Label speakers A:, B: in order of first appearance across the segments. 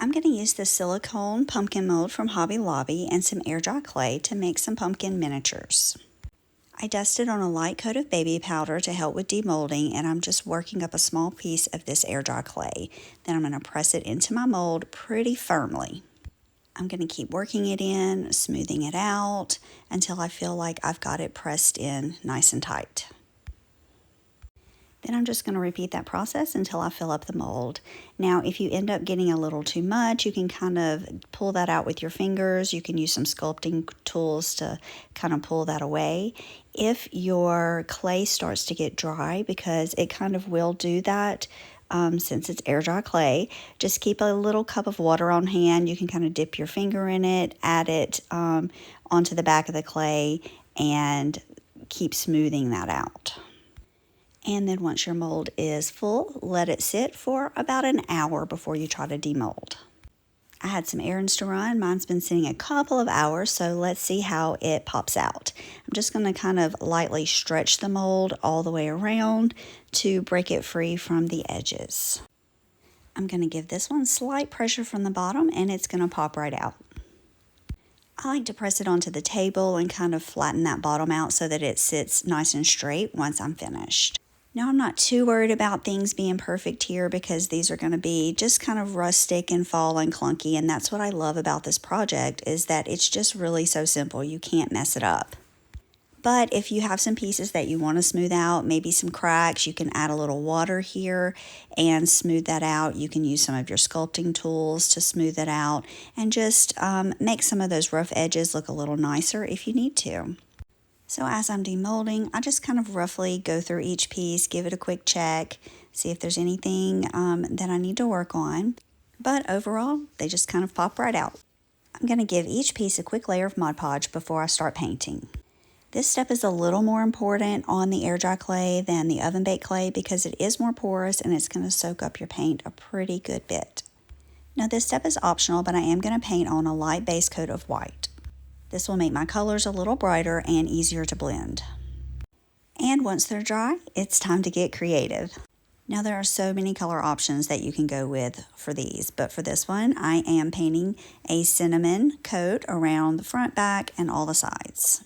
A: I'm going to use the silicone pumpkin mold from Hobby Lobby and some air dry clay to make some pumpkin miniatures. I dusted on a light coat of baby powder to help with demolding, and I'm just working up a small piece of this air dry clay. Then I'm going to press it into my mold pretty firmly. I'm going to keep working it in, smoothing it out until I feel like I've got it pressed in nice and tight. Then I'm just going to repeat that process until I fill up the mold. Now, if you end up getting a little too much, you can kind of pull that out with your fingers. You can use some sculpting tools to kind of pull that away. If your clay starts to get dry, because it kind of will do that since it's air dry clay, just keep a little cup of water on hand. You can kind of dip your finger in it, add it onto the back of the clay, and keep smoothing that out. And then once your mold is full, let it sit for about an hour before you try to demold. I had some errands to run. Mine's been sitting a couple of hours, so let's see how it pops out. I'm just going to kind of lightly stretch the mold all the way around to break it free from the edges. I'm going to give this one slight pressure from the bottom, and it's going to pop right out. I like to press it onto the table and kind of flatten that bottom out so that it sits nice and straight once I'm finished. Now, I'm not too worried about things being perfect here because these are going to be just kind of rustic and fall and clunky, and that's what I love about this project is that it's just really so simple. You can't mess it up. But if you have some pieces that you want to smooth out, maybe some cracks, you can add a little water here and smooth that out. You can use some of your sculpting tools to smooth it out and just make some of those rough edges look a little nicer if you need to. So as I'm demolding, I just kind of roughly go through each piece, give it a quick check, see if there's anything that I need to work on. But overall, they just kind of pop right out. I'm going to give each piece a quick layer of Mod Podge before I start painting. This step is a little more important on the air dry clay than the oven baked clay because it is more porous and it's going to soak up your paint a pretty good bit. Now this step is optional, but I am going to paint on a light base coat of white. This will make my colors a little brighter and easier to blend. And once they're dry, it's time to get creative. Now there are so many color options that you can go with for these, but for this one, I am painting a cinnamon coat around the front, back, and all the sides.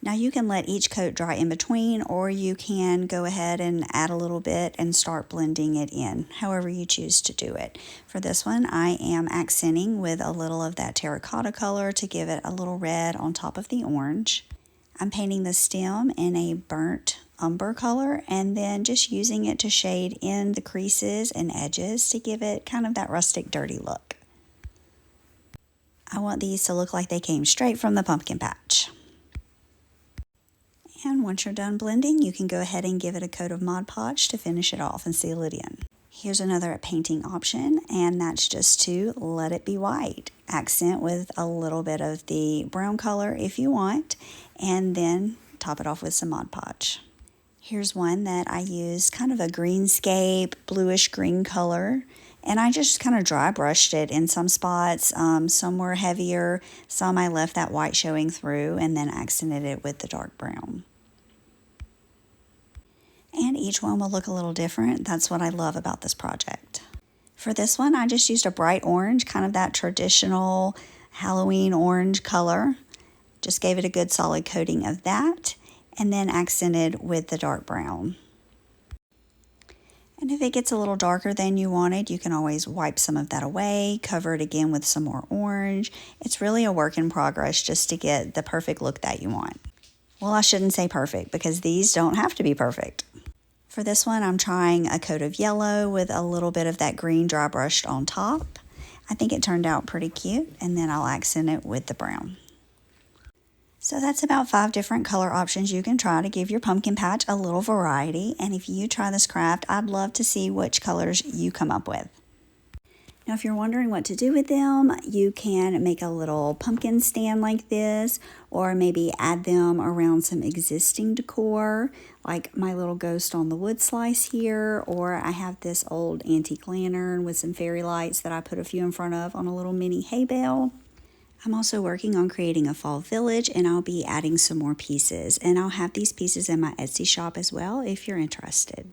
A: Now you can let each coat dry in between, or you can go ahead and add a little bit and start blending it in, however you choose to do it. For this one, I am accenting with a little of that terracotta color to give it a little red on top of the orange. I'm painting the stem in a burnt umber color and then just using it to shade in the creases and edges to give it kind of that rustic, dirty look. I want these to look like they came straight from the pumpkin patch. And once you're done blending, you can go ahead and give it a coat of Mod Podge to finish it off and seal it in. Here's another painting option, and that's just to let it be white. Accent with a little bit of the brown color if you want, and then top it off with some Mod Podge. Here's one that I used kind of a greenscape, bluish green color, and I just kind of dry brushed it in some spots. Some were heavier, some I left that white showing through, and then accented it with the dark brown. And each one will look a little different. That's what I love about this project. For this one, I just used a bright orange, kind of that traditional Halloween orange color. Just gave it a good solid coating of that, and then accented with the dark brown. And if it gets a little darker than you wanted, you can always wipe some of that away, cover it again with some more orange. It's really a work in progress just to get the perfect look that you want. Well, I shouldn't say perfect because these don't have to be perfect. For this one, I'm trying a coat of yellow with a little bit of that green dry brushed on top. I think it turned out pretty cute, and then I'll accent it with the brown. So that's about 5 different color options you can try to give your pumpkin patch a little variety. And if you try this craft, I'd love to see which colors you come up with. Now, if you're wondering what to do with them, you can make a little pumpkin stand like this, or maybe add them around some existing decor, like my little ghost on the wood slice here, or I have this old antique lantern with some fairy lights that I put a few in front of on a little mini hay bale. I'm also working on creating a fall village, and I'll be adding some more pieces, and I'll have these pieces in my Etsy shop as well if you're interested.